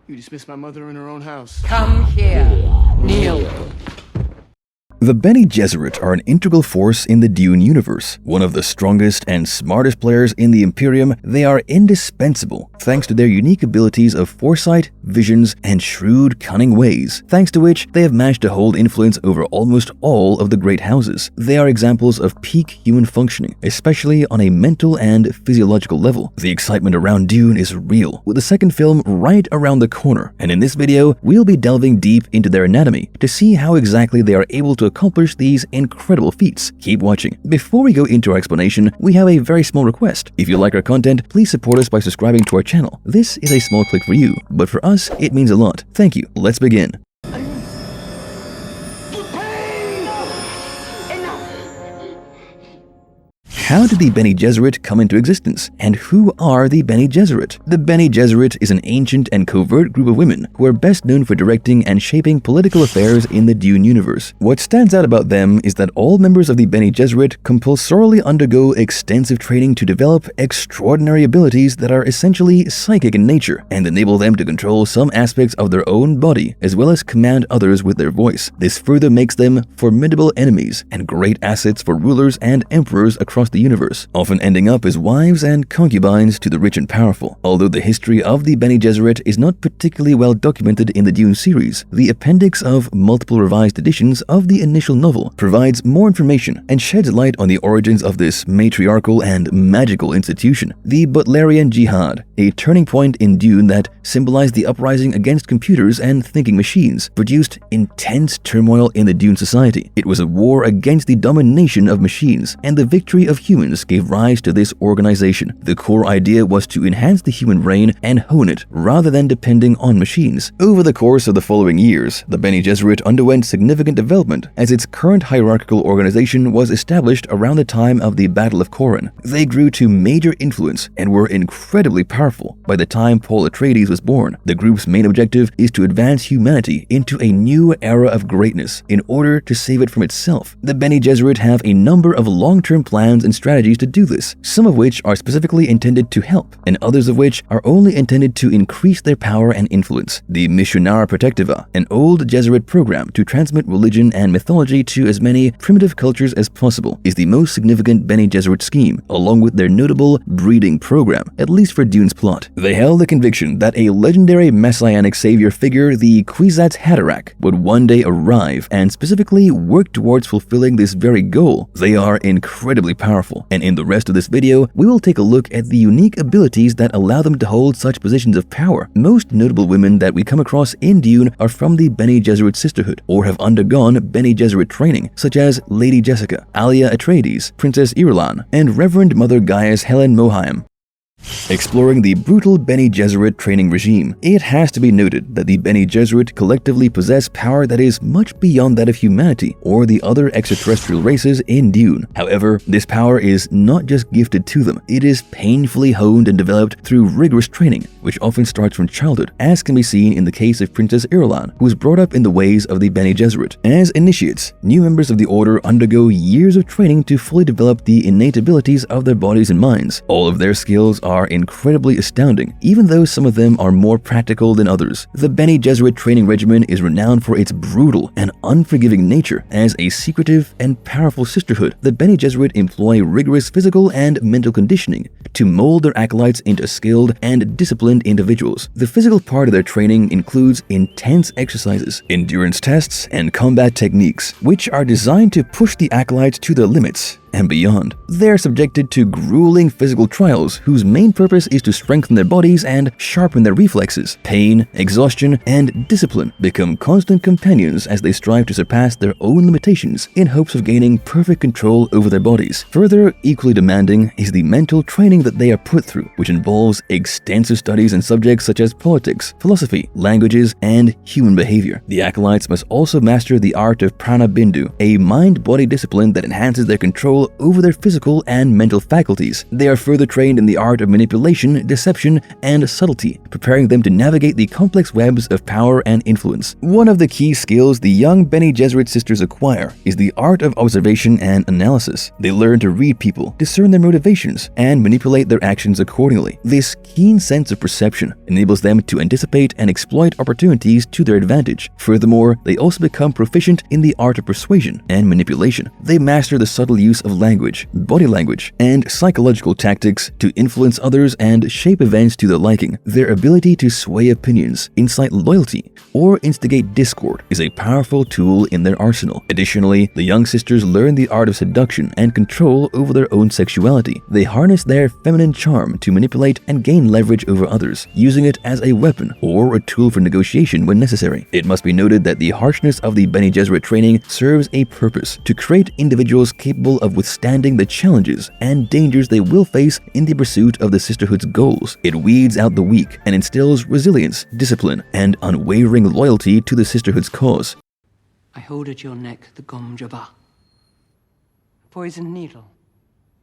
You dismissed my mother in her own house. Come here. Kneel. The Bene Gesserit are an integral force in the Dune universe. One of the strongest and smartest players in the Imperium, they are indispensable thanks to their unique abilities of foresight, visions, and shrewd, cunning ways, thanks to which they have managed to hold influence over almost all of the great houses. They are examples of peak human functioning, especially on a mental and physiological level. The excitement around Dune is real, with the second film right around the corner, and in this video, we'll be delving deep into their anatomy to see how exactly they are able to accomplish these incredible feats. Keep watching. Before we go into our explanation, we have a very small request. If you like our content, please support us by subscribing to our channel. This is a small click for you, but for us, it means a lot. Thank you. Let's begin. How did the Bene Gesserit come into existence? And who are the Bene Gesserit? The Bene Gesserit is an ancient and covert group of women who are best known for directing and shaping political affairs in the Dune universe. What stands out about them is that all members of the Bene Gesserit compulsorily undergo extensive training to develop extraordinary abilities that are essentially psychic in nature and enable them to control some aspects of their own body as well as command others with their voice. This further makes them formidable enemies and great assets for rulers and emperors across the universe, often ending up as wives and concubines to the rich and powerful. Although the history of the Bene Gesserit is not particularly well documented in the Dune series, the appendix of multiple revised editions of the initial novel provides more information and sheds light on the origins of this matriarchal and magical institution. The Butlerian Jihad, a turning point in Dune that symbolized the uprising against computers and thinking machines, produced intense turmoil in the Dune society. It was a war against the domination of machines, and the victory of humans gave rise to this organization. The core idea was to enhance the human brain and hone it rather than depending on machines. Over the course of the following years, the Bene Gesserit underwent significant development as its current hierarchical organization was established around the time of the Battle of Corran. They grew to major influence and were incredibly powerful by the time Paul Atreides was born. The group's main objective is to advance humanity into a new era of greatness in order to save it from itself. The Bene Gesserit have a number of long-term plans and strategies to do this, some of which are specifically intended to help, and others of which are only intended to increase their power and influence. The Missionara Protectiva, an old Gesserit program to transmit religion and mythology to as many primitive cultures as possible, is the most significant Bene Gesserit scheme, along with their notable breeding program, at least for Dune's plot. They held the conviction that a legendary messianic savior figure, the Kwisatz Haderach, would one day arrive and specifically work towards fulfilling this very goal. They are incredibly powerful, and in the rest of this video, we will take a look at the unique abilities that allow them to hold such positions of power. Most notable women that we come across in Dune are from the Bene Gesserit sisterhood or have undergone Bene Gesserit training, such as Lady Jessica, Alia Atreides, Princess Irulan, and Reverend Mother Gaius Helen Mohiam. Exploring the brutal Bene Gesserit training regime, it has to be noted that the Bene Gesserit collectively possess power that is much beyond that of humanity or the other extraterrestrial races in Dune. However, this power is not just gifted to them, it is painfully honed and developed through rigorous training, which often starts from childhood, as can be seen in the case of Princess Irulan, who was brought up in the ways of the Bene Gesserit. As initiates, new members of the Order undergo years of training to fully develop the innate abilities of their bodies and minds. All of their skills are incredibly astounding, even though some of them are more practical than others. The Bene Gesserit training regimen is renowned for its brutal and unforgiving nature. As a secretive and powerful sisterhood, the Bene Gesserit employ rigorous physical and mental conditioning to mold their acolytes into skilled and disciplined individuals. The physical part of their training includes intense exercises, endurance tests, and combat techniques, which are designed to push the acolytes to their limits and beyond. They're subjected to grueling physical trials whose main purpose is to strengthen their bodies and sharpen their reflexes. Pain, exhaustion, and discipline become constant companions as they strive to surpass their own limitations in hopes of gaining perfect control over their bodies. Further, equally demanding is the mental training that they are put through, which involves extensive studies in subjects such as politics, philosophy, languages, and human behavior. The acolytes must also master the art of Prana Bindu, a mind-body discipline that enhances their control control over their physical and mental faculties. They are further trained in the art of manipulation, deception, and subtlety, preparing them to navigate the complex webs of power and influence. One of the key skills the young Bene Gesserit sisters acquire is the art of observation and analysis. They learn to read people, discern their motivations, and manipulate their actions accordingly. This keen sense of perception enables them to anticipate and exploit opportunities to their advantage. Furthermore, they also become proficient in the art of persuasion and manipulation. They master the subtle use of language, body language, and psychological tactics to influence others and shape events to their liking. Their ability to sway opinions, incite loyalty, or instigate discord is a powerful tool in their arsenal. Additionally, the young sisters learn the art of seduction and control over their own sexuality. They harness their feminine charm to manipulate and gain leverage over others, using it as a weapon or a tool for negotiation when necessary. It must be noted that the harshness of the Bene Gesserit training serves a purpose: to create individuals capable of withstanding the challenges and dangers they will face in the pursuit of the sisterhood's goals. It weeds out the weak and instills resilience, discipline, and unwavering loyalty to the sisterhood's cause. I hold at your neck the Gom Jabbar. Poison needle.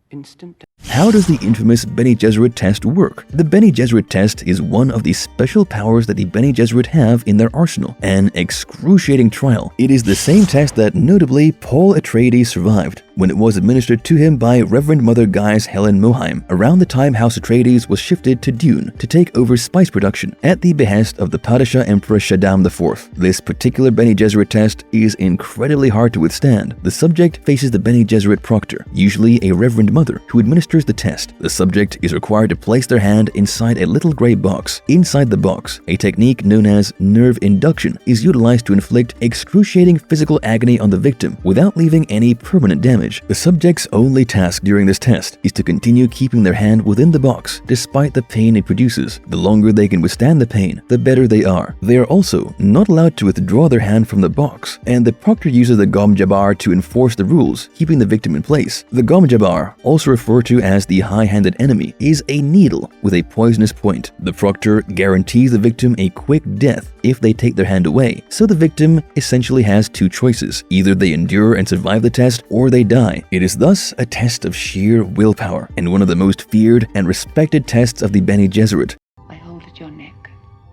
Instant death. How does the infamous Bene Gesserit test work? The Bene Gesserit test is one of the special powers that the Bene Gesserit have in their arsenal, an excruciating trial. It is the same test that notably Paul Atreides survived when it was administered to him by Reverend Mother Gaius Helen Mohiam around the time House Atreides was shifted to Dune to take over spice production at the behest of the Padishah Emperor Shaddam IV. This particular Bene Gesserit test is incredibly hard to withstand. The subject faces the Bene Gesserit proctor, usually a Reverend Mother, who administers the test. The subject is required to place their hand inside a little gray box. Inside the box, a technique known as nerve induction is utilized to inflict excruciating physical agony on the victim without leaving any permanent damage. The subject's only task during this test is to continue keeping their hand within the box despite the pain it produces. The longer they can withstand the pain, the better they are. They are also not allowed to withdraw their hand from the box, and the proctor uses the Gom Jabbar to enforce the rules, keeping the victim in place. The Gom Jabbar, also referred to as the high-handed enemy, is a needle with a poisonous point. The proctor guarantees the victim a quick death if they take their hand away, so the victim essentially has two choices: either they endure and survive the test, or they die. It is thus a test of sheer willpower, and one of the most feared and respected tests of the Bene Gesserit. I hold at your neck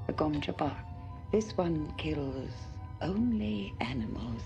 the Gom Jabbar. This one kills only animals.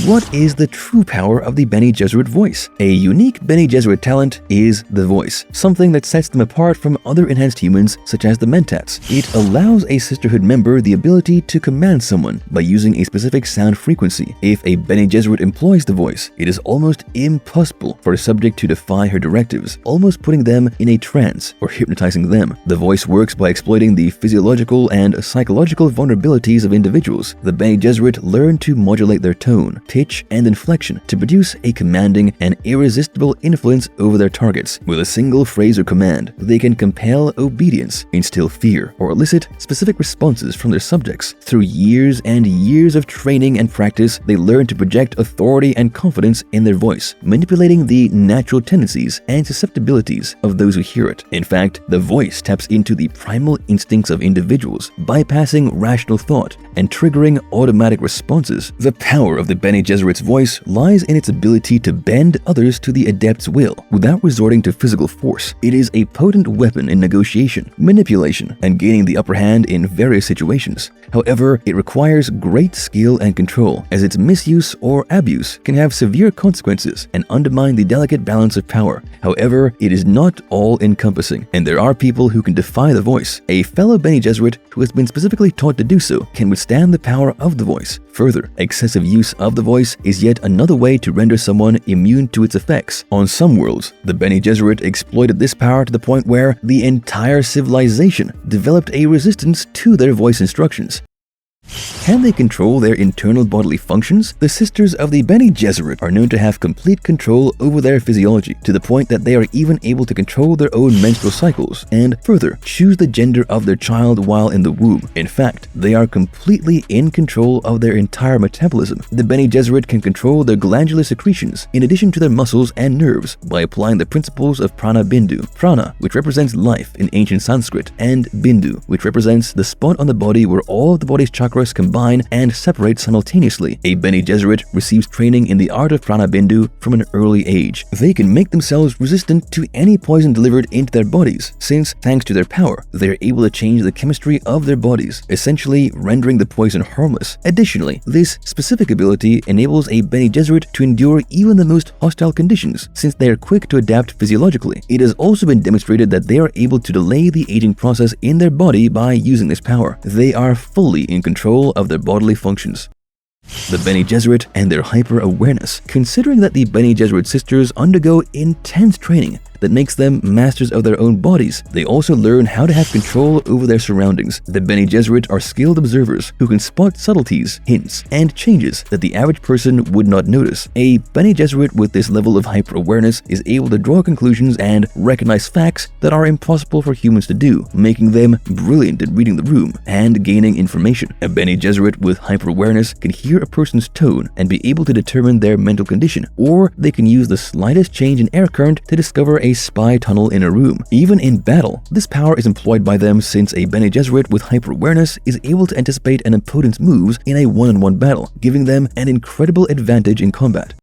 What is the true power of the Bene Gesserit voice? A unique Bene Gesserit talent is the voice, something that sets them apart from other enhanced humans such as the Mentats. It allows a sisterhood member the ability to command someone by using a specific sound frequency. If a Bene Gesserit employs the voice, it is almost impossible for a subject to defy her directives, almost putting them in a trance or hypnotizing them. The voice works by exploiting the physiological and psychological vulnerabilities of individuals. The Bene Gesserit learn to modulate their tone, pitch, and inflection to produce a commanding and irresistible influence over their targets. With a single phrase or command, they can compel obedience, instill fear, or elicit specific responses from their subjects. Through years and years of training and practice, they learn to project authority and confidence in their voice, manipulating the natural tendencies and susceptibilities of those who hear it. In fact, the voice taps into the primal instincts of individuals, bypassing rational thought and triggering automatic responses. The power of the Bene Gesserit's voice lies in its ability to bend others to the adept's will without resorting to physical force. It is a potent weapon in negotiation, manipulation, and gaining the upper hand in various situations. However, it requires great skill and control, as its misuse or abuse can have severe consequences and undermine the delicate balance of power. However, it is not all-encompassing, and there are people who can defy the voice. A fellow Bene Gesserit who has been specifically taught to do so can withstand the power of the voice. Further, excessive use of the voice is yet another way to render someone immune to its effects. On some worlds, the Bene Gesserit exploited this power to the point where the entire civilization developed a resistance to their voice instructions. Can they control their internal bodily functions? The sisters of the Bene Gesserit are known to have complete control over their physiology, to the point that they are even able to control their own menstrual cycles and further choose the gender of their child while in the womb. In fact, they are completely in control of their entire metabolism. The Bene Gesserit can control their glandular secretions in addition to their muscles and nerves by applying the principles of Prana Bindu. Prana, which represents life in ancient Sanskrit, and Bindu, which represents the spot on the body where all of the body's chakras chakras combine and separate simultaneously. A Bene Gesserit receives training in the art of Prana Bindu from an early age. They can make themselves resistant to any poison delivered into their bodies, since, thanks to their power, they are able to change the chemistry of their bodies, essentially rendering the poison harmless. Additionally, this specific ability enables a Bene Gesserit to endure even the most hostile conditions, since they are quick to adapt physiologically. It has also been demonstrated that they are able to delay the aging process in their body by using this power. They are fully in control of their bodily functions. The Bene Gesserit and their hyper-awareness. Considering that the Bene Gesserit sisters undergo intense training that makes them masters of their own bodies, they also learn how to have control over their surroundings. The Bene Gesserit are skilled observers who can spot subtleties, hints, and changes that the average person would not notice. A Bene Gesserit with this level of hyper-awareness is able to draw conclusions and recognize facts that are impossible for humans to do, making them brilliant at reading the room and gaining information. A Bene Gesserit with hyper-awareness can hear a person's tone and be able to determine their mental condition, or they can use the slightest change in air current to discover a spy tunnel in a room. Even in battle, this power is employed by them, since a Bene Gesserit with hyper-awareness is able to anticipate an opponent's moves in a one-on-one battle, giving them an incredible advantage in combat.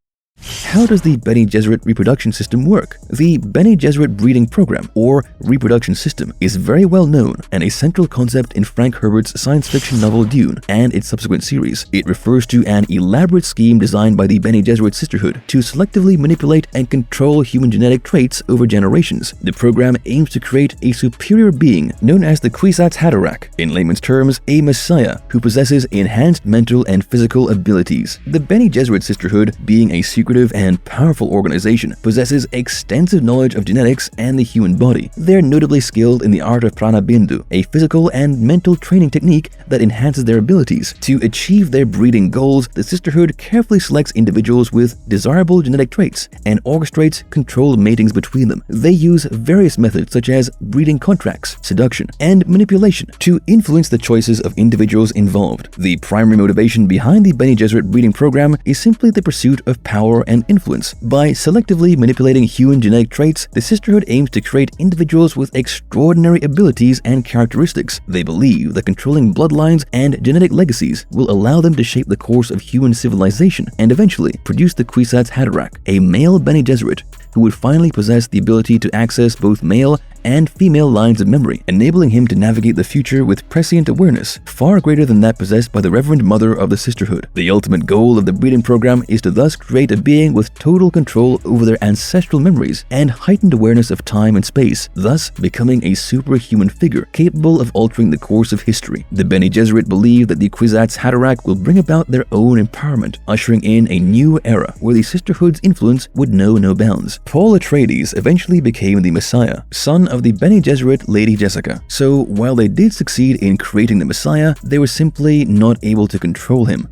How does the Bene Gesserit reproduction system work? The Bene Gesserit breeding program, or reproduction system, is very well known and a central concept in Frank Herbert's science fiction novel Dune and its subsequent series. It refers to an elaborate scheme designed by the Bene Gesserit sisterhood to selectively manipulate and control human genetic traits over generations. The program aims to create a superior being known as the Kwisatz Haderach, in layman's terms, a messiah who possesses enhanced mental and physical abilities. The Bene Gesserit sisterhood, being a secretive and powerful organization, possesses extensive knowledge of genetics and the human body. They're notably skilled in the art of Prana Bindu, a physical and mental training technique that enhances their abilities. To achieve their breeding goals, the sisterhood carefully selects individuals with desirable genetic traits and orchestrates controlled matings between them. They use various methods such as breeding contracts, seduction, and manipulation to influence the choices of individuals involved. The primary motivation behind the Bene Gesserit breeding program is simply the pursuit of power and influence. By selectively manipulating human genetic traits, the sisterhood aims to create individuals with extraordinary abilities and characteristics. They believe that controlling bloodlines and genetic legacies will allow them to shape the course of human civilization and eventually produce the Kwisatz Haderach, a male Bene Gesserit who would finally possess the ability to access both male and female lines of memory, enabling him to navigate the future with prescient awareness far greater than that possessed by the Reverend Mother of the sisterhood. The ultimate goal of the breeding program is to thus create a being with total control over their ancestral memories and heightened awareness of time and space, thus becoming a superhuman figure capable of altering the course of history. The Bene Gesserit believe that the Kwisatz Haderach will bring about their own empowerment, ushering in a new era where the sisterhood's influence would know no bounds. Paul Atreides eventually became the Messiah, son of the Bene Gesserit Lady Jessica. So while they did succeed in creating the Messiah, they were simply not able to control him.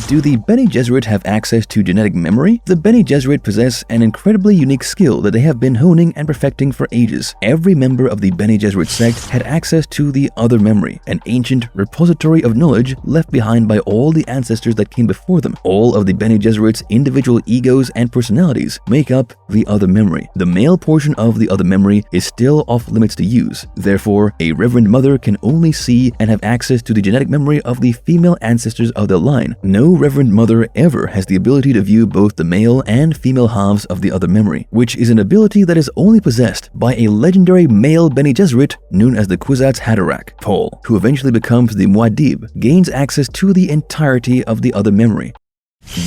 Do the Bene Gesserit have access to genetic memory? The Bene Gesserit possess an incredibly unique skill that they have been honing and perfecting for ages. Every member of the Bene Gesserit sect had access to the other memory, an ancient repository of knowledge left behind by all the ancestors that came before them. All of the Bene Gesserit's individual egos and personalities make up the other memory. The male portion of the other memory is still off limits to use. Therefore, a Reverend Mother can only see and have access to the genetic memory of the female ancestors of their line. No Reverend Mother ever has the ability to view both the male and female halves of the other memory, which is an ability that is only possessed by a legendary male Bene Gesserit known as the Kwisatz Haderach. Paul, who eventually becomes the Muad'Dib, gains access to the entirety of the other memory.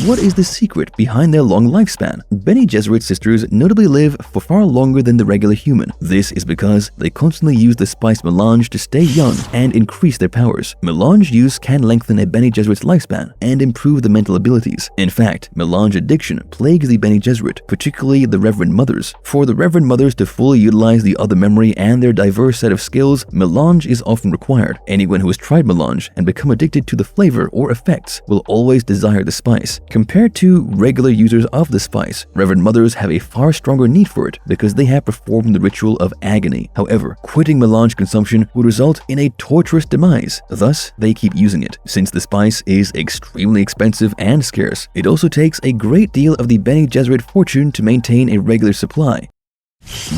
What is the secret behind their long lifespan? Bene Gesserit sisters notably live for far longer than the regular human. This is because they constantly use the spice melange to stay young and increase their powers. Melange use can lengthen a Bene Gesserit's lifespan and improve the mental abilities. In fact, melange addiction plagues the Bene Gesserit, particularly the Reverend Mothers. For the Reverend Mothers to fully utilize the other memory and their diverse set of skills, melange is often required. Anyone who has tried melange and become addicted to the flavor or effects will always desire the spice. Compared to regular users of the spice, Reverend Mothers have a far stronger need for it because they have performed the ritual of agony. However, quitting melange consumption would result in a torturous demise. Thus, they keep using it. Since the spice is extremely expensive and scarce, it also takes a great deal of the Bene Gesserit fortune to maintain a regular supply.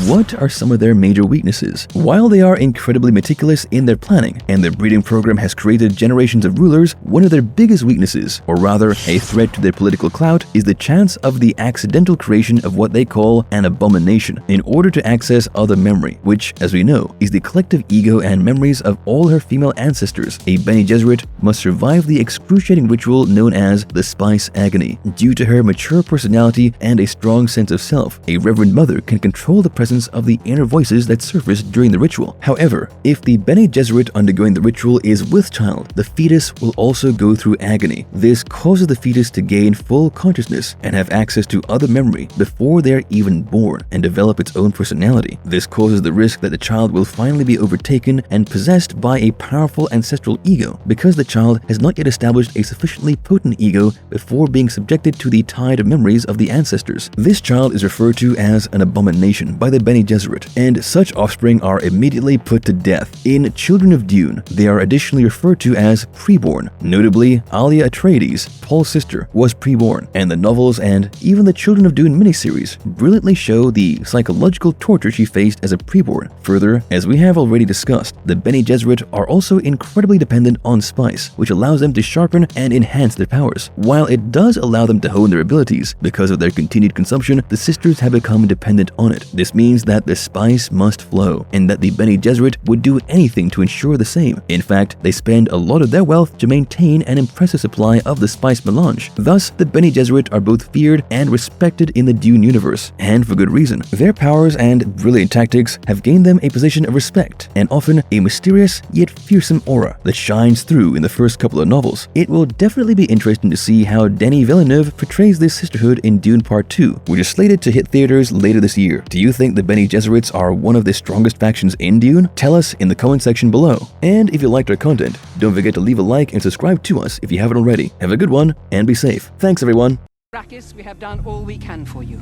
What are some of their major weaknesses? While they are incredibly meticulous in their planning, and their breeding program has created generations of rulers, one of their biggest weaknesses, or rather a threat to their political clout, is the chance of the accidental creation of what they call an abomination in order to access other memory, which, as we know, is the collective ego and memories of all her female ancestors. A Bene Gesserit must survive the excruciating ritual known as the Spice Agony. Due to her mature personality and a strong sense of self, a Reverend Mother can control the presence of the inner voices that surface during the ritual. However, if the Bene Gesserit undergoing the ritual is with child, the fetus will also go through agony. This causes the fetus to gain full consciousness and have access to other memory before they are even born and develop its own personality. This causes the risk that the child will finally be overtaken and possessed by a powerful ancestral ego, because the child has not yet established a sufficiently potent ego before being subjected to the tide of memories of the ancestors. This child is referred to as an abomination by the Bene Gesserit, and such offspring are immediately put to death. In Children of Dune, they are additionally referred to as preborn. Notably, Alia Atreides, Paul's sister, was preborn, and the novels and even the Children of Dune miniseries brilliantly show the psychological torture she faced as a preborn. Further, as we have already discussed, the Bene Gesserit are also incredibly dependent on spice, which allows them to sharpen and enhance their powers. While it does allow them to hone their abilities, because of their continued consumption, the sisters have become dependent on it. This means that the spice must flow, and that the Bene Gesserit would do anything to ensure the same. In fact, they spend a lot of their wealth to maintain an impressive supply of the spice melange. Thus, the Bene Gesserit are both feared and respected in the Dune universe, and for good reason. Their powers and brilliant tactics have gained them a position of respect, and often a mysterious yet fearsome aura that shines through in the first couple of novels. It will definitely be interesting to see how Denis Villeneuve portrays this sisterhood in Dune Part 2, which is slated to hit theaters later this year. Do you think the Bene Gesserits are one of the strongest factions in Dune? Tell us in the comment section below. And if you liked our content, don't forget to leave a like and subscribe to us if you haven't already. Have a good one, and be safe. Thanks, everyone. Arrakis, we have done all we can for you.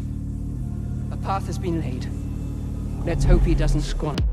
A path has been laid. Let's hope he doesn't squander.